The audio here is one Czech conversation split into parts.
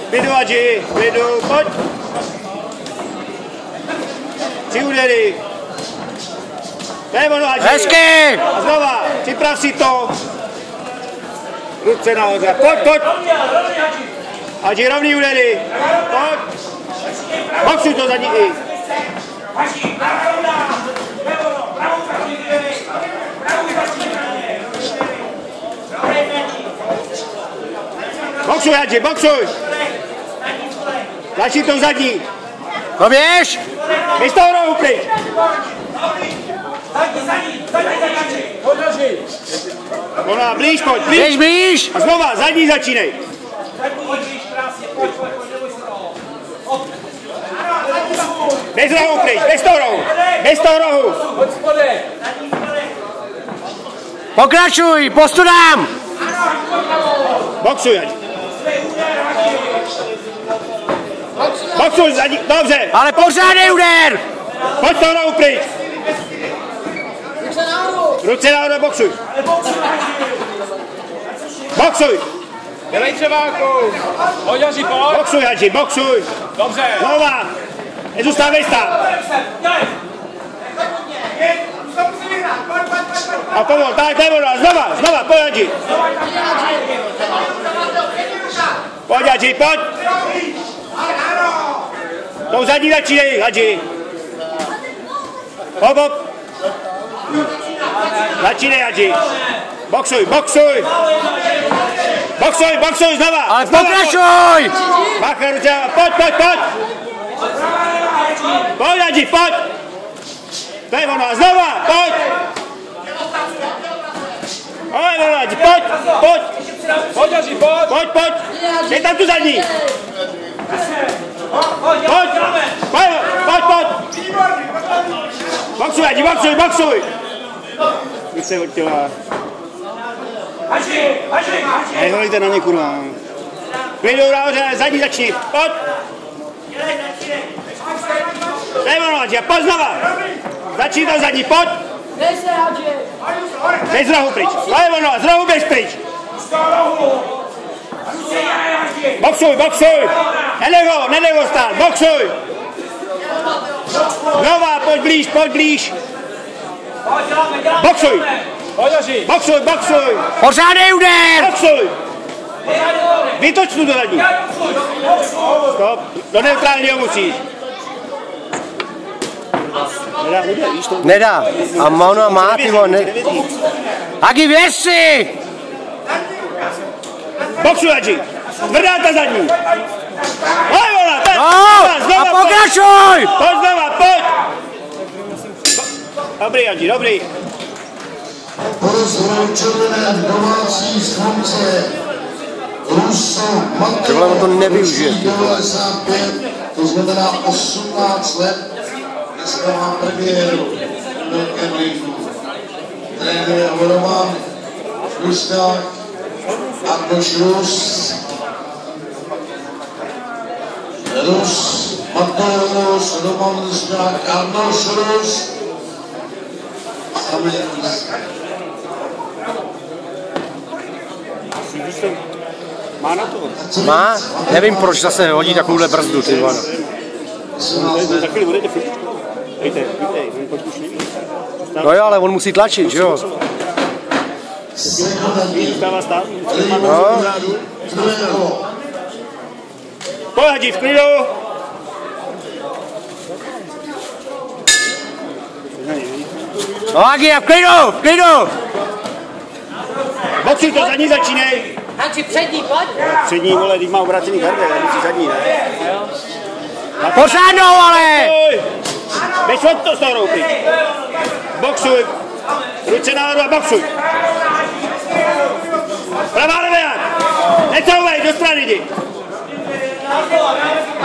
Klidu, Hadži, klidu, pojď. 3 údery. To je ono, Hadži. Hezky! A znova, připrav si to. Ruce nahoře, pojď. Hadži, rovný údery. Pojď. Boxuj to zadní i. Boxuj, Hadži, boxuj. Tlačí to zadní. No běž! Běž toho rohu pryč. Ona, blíž, pojď, blíž. Blíž! A znova, zadní začínej. Bez rohu pryč, bez toho rohu. Pokračuj, postudám! Boxuj, Hadži. Boxuj, zadní, dobře. Ale pořádnej úder! Pojď toho rohu pryč. Ruce nahoru, boxuj. Boxuj. Dělej převáku. Pojď, Hadži, pojď. Boxuj, Hadži, boxuj. Dobře. Znova. Nezůstávej stát. A pomol, tak, to je ono. Znova, pojď, Hadži. Pojď, Hadži, pojď. Tou zadní začínej, Hadži. Hop. Začínej, Hadži. Boxuj. Boxuj, znova. Ale pokračuj! Bacha, ruce, pojď. Pojď, Hadži, pojď. To je ono, znova, pojď. Hadži, pojď. Pojď, Hadži, pojď. Dej tam tu zadní. Pojď. Boxuj, Hadži, boxuj. Když se odtěla. Nehlejte na ně, kurva. Klidu, nahoře, zadní začni. Pojď. Dej ono, Hadži, pojď znova. Začni to zadní, pojď. Běž z rohu pryč. To je ono, z rohu běž pryč. Boxuj. Nenech ho stát, boxuj. Znova, pojď blíž. Boxuj. Pojď, Hadži. Boxuj. Pořádnej úder! Boxuj. Vytoč tu do zadní. Stop. Do neutrálního musíš. Nedá úder, víš to? Nedá. A ono má, ty vole. Hagi, věř si! Boxuj, Hadži. Tvrdá ta zadní. No, a pokračuj! Pojď znova. Dobrý, Hadži, dobrý. Porozhorčené domácí slunce Russo Tohle to nevyužije. 95, to znamená 18 let. Dneska má premiéru v velkém ringu. Trénuje Roman Rusták, Arnoš Rus, Matouš, Roman Rusták, Arnoš Rus. Má na to? Má? Nevím, proč zase hodí takovouhle brzdu, ty vole. Za chvíli budete furt. Víte, on už neví. No jo, ale on musí tlačit, že jo? Zůstává stát. No. Pojď, Hadži, v klidu. No Hagi, v klidu! Boxuj to, zadní začínej. Hadži, přední, pojď. Přední, vole, když má obrácený garde, musí zadní, ne? Pořádnou, ale! Běž od to z toho roupy. Boxuj. Ruce nahoru a boxuj. Pravá levá. Necouvej, do strany jdi.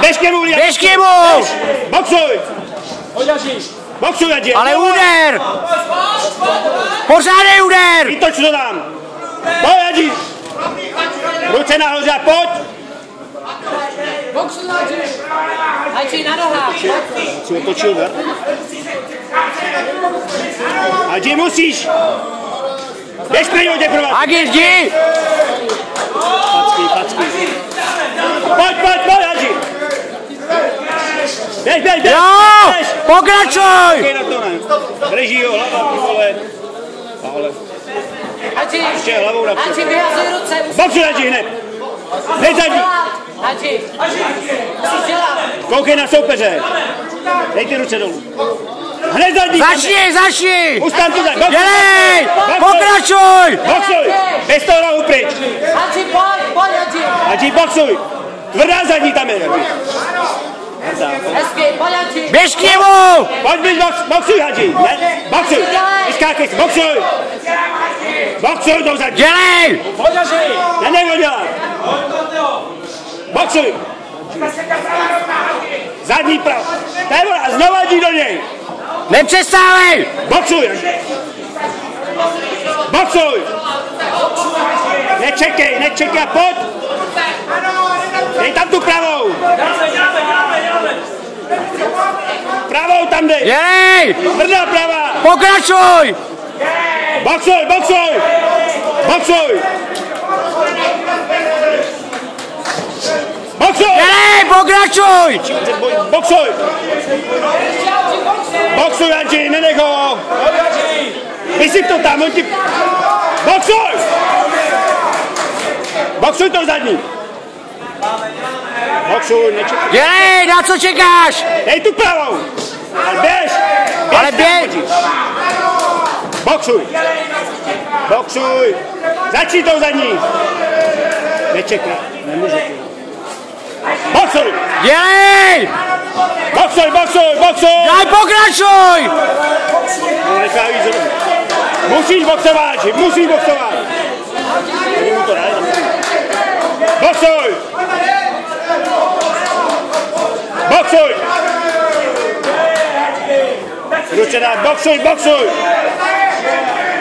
Běž ke mu, Liam. Běž k němu! Boxuj. Pojď, Hadži. Boxuj, Hadži. Ale úder! Pořádnej úder! Vytoč to tam. Pojď, Hadži. Ruce nahoře a pojď. Boxuj, Hadži. Hadži, na nohách. Si otočil, ne? Hadži, musíš. Běž pryč, děkrovat. Hagi, jdi! Packy. Pojď. běž! Jo, pokračuj! Koukej na to, ne? Drží ho, hlava, ty vole. Ale. Hadži, Ještě hlavou napřed. Hadži, vyhazuj ruce. Boxuj, Hadži, hned! Hned zadní! Hadži, musíš dělat. Koukej na soupeře! Dej ty ruce dolů. Hned zadní! Začni! Ustaň tu zadní! Dělej! Pokračuj! Boxuj! Bez toho nohu pryč! Hadži, pojď, Hadži. Hadži, boxuj! Tvrdá zadní tam je! Hezky, pojď, Hadži. Běž k němu! Pojď být boxuj, Hadži! Ne? Boxuj! Vyskákej se, boxuj! Boxuj do zadní! Dělej! Pojď, Hadži! Nenech ho dělat! Boxuj! Zadní prav! A znova jdi do něj! Nepřestávej! Boxuj! Boxuj! Nečekej a pojď! Dej tam tu pravou! Pravou tam dej! Dělej! Tvrdá pravá! Pokračuj! Boxuj! Boxuj! Dělej! Pokračuj! Boxuj! Boxuj, Hadži, nenech ho! Pojď, Hadži! Vysyp to tam, on ti... Boxuj! Boxuj to zadní! Boxuj, nečekaj. Dělej! Na co čekáš? Dej tu pravou! Ale běž! Ale běž! Boxuj! Začni to zadní! Nečekaj, nemůže to. Boxuj! Dělej! Boxuj! Daj pokračuj! Musíš boxovat, musíš boxovat! Mu to ne. Boxuj! Ruče dá, boxuj!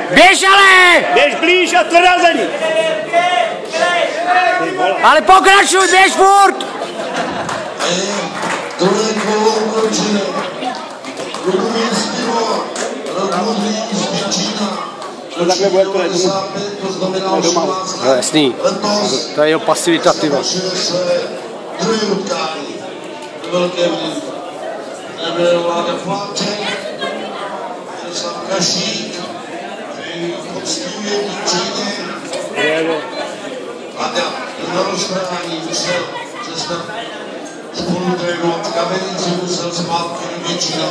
Běž ale! Běž blíž a tvrdá za ní! Ale pokračuj, běž furt! Druhé kolo ukončené. Rudý Stivo, Rodmudrý z Děčína. Takhle bude to nedomů. To znamená 18 let. No jasný, to je jeho pasivita, ty vole. Druhé utkání. Velké vliv. Nebyl Vláda Fláček, Jaroslav Kašík, který poctivě v Děčíně. Vláda na rozhrání musel přestat spolu trénovat v Kamenici, musel zpátky do Děčína.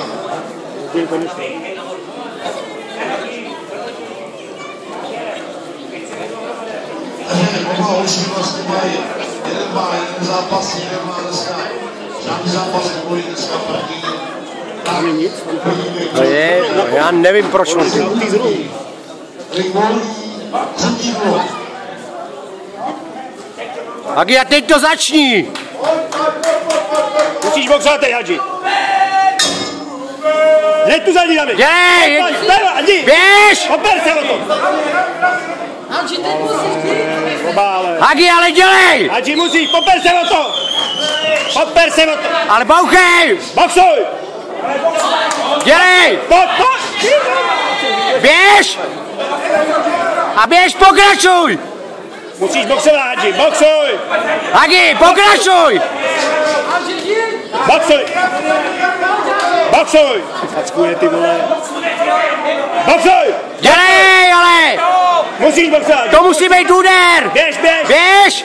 Oba hoši vlastně mají jeden zápas, jeden má dneska žádný zápas, nebolí dneska první. To je, no, já nevím proč on ty. Třetí gol. Agi, a teď to začni! Musíš boxovat teď, Hadži! Hned tu zadní dáme! Dělej! Hadži! Běž! Oper se o to! Hadži, teď musíš jít. Agi, ale dělej! Hadži, musíš, poper se o to! Ale bouchej! Boxuj! Dělej! Pojď! Běž! A běž, pokračuj! Musíš boxovat, Hadži, boxuj! Agi, pokračuj! Hadži, jít. Boxuj! Fackuje ty vole! Boxuj! Dělej, ale! Musíš boxovat! To musí být úder! Běž! Běž!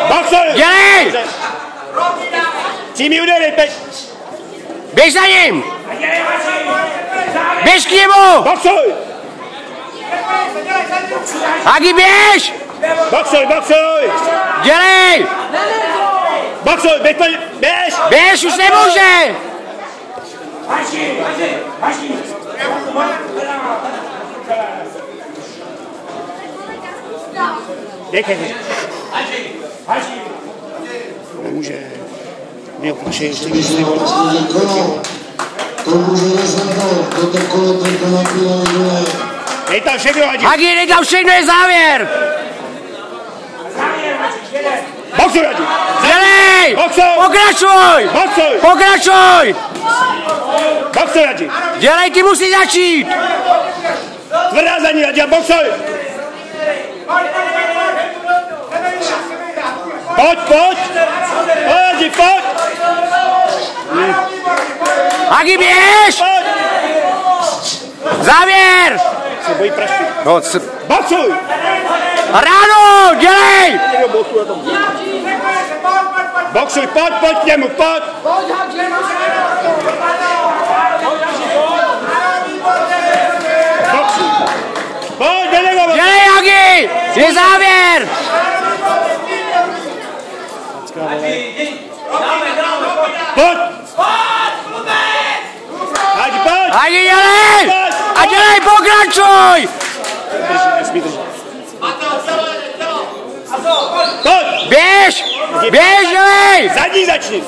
Boxuj! Dělej! Címí údery, pět! Běž za ním! Běž k němu! Boxuj! Agi, běž! Boxuj! Dělej! Boxuj! Běž! Běž, už nemůže! Dejkej! Nemůže. Mě oplaše ještě víc. To může rozhodnout, toto kolo tento napínavé. Dej tam všechno, Hadži! Agi, dej tam všechno, je závěr! Boxuj, Hadži! Dělej! Boxuj! Pokračuj! Boxuj! Pokračuj! Boxuj, Hadži! Dělej, ty musí začít! Tvrdá za ní, Hadži, a boxuj! Pojď! Pojď, Hadži, pojď! Agi, běž! Závěr! Se bojí prašky. No, Boxuj! ráno, dělej! Boxuj, pojď k němu, pojď! Pojď, Hadži! Boxuj! Pojď, delegovat! Dělej, Agi! Je závěr! Pojď! Hadži, pojď! Agi, dělej! A dělej, pokračuj! Nesmí držet. Pojď! Běž! Běž, dělej! Zadní začni!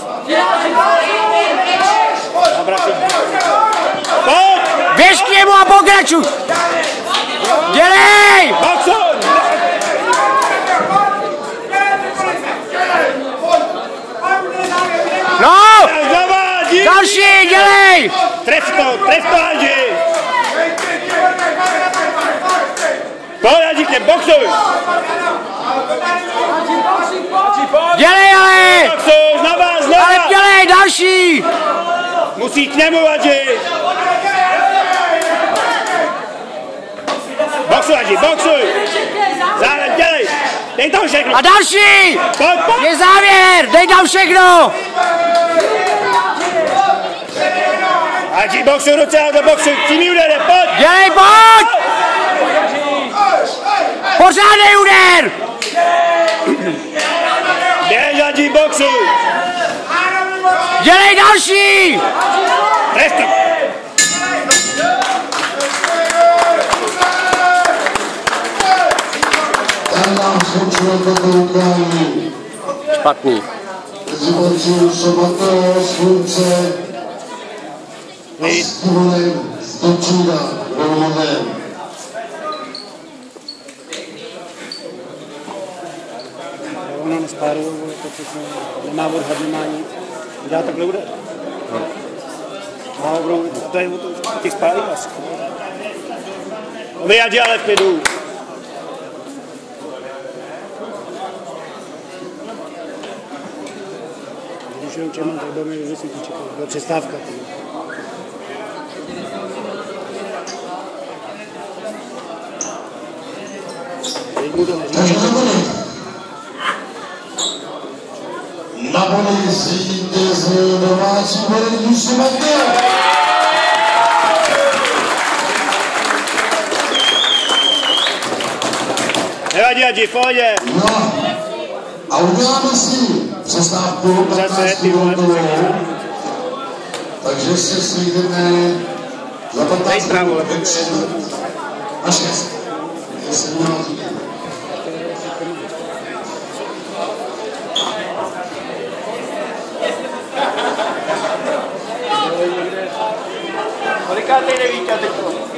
Pojď! Běž k němu a pokračuj! Dělej! Boxuj! No! Zavádí! Další, dělej! Tref to, Hadži! Pojď, Hadži, k něm, boxuj! Dělej, ale! Boxuj, znova! Ale dělej, další! Musí k němu, Hadži! Boxuj, Hadži, boxuj! Závěr, dělej! Dej tam všechno! A další! Pojď! Je závěr! Dej tam všechno! Hadži, boxuj, ruce, ale boxuj! Tím úderem, pojď! Dělej, pojď! Pořádnej úder! Běž, Hadži, boxuj! Dělej další! Trest! Ten nám skončil toto utkání. Špatný. Mezi borců Soboto, Slunce a Stivonem z Točína, Rohodem. Ona nespáruje, nemá odhad, nemá nic. Udělá takhle úder. A to je o těch spálí asi. Vyjadži, ale v klidu. Když jenom čemu, tak budeme vysvětlit, byla přestávka. Teď mu to neříká. Na body si vítězil domácí vedení Soboto. Nevadí, Hadži, v pohodě. No, a uděláme si přestávku 15 minut. Takže se sejdeme za 15 minut ve 3 a 6. Jestli uděláte. Kolikátej nevíte, teď to?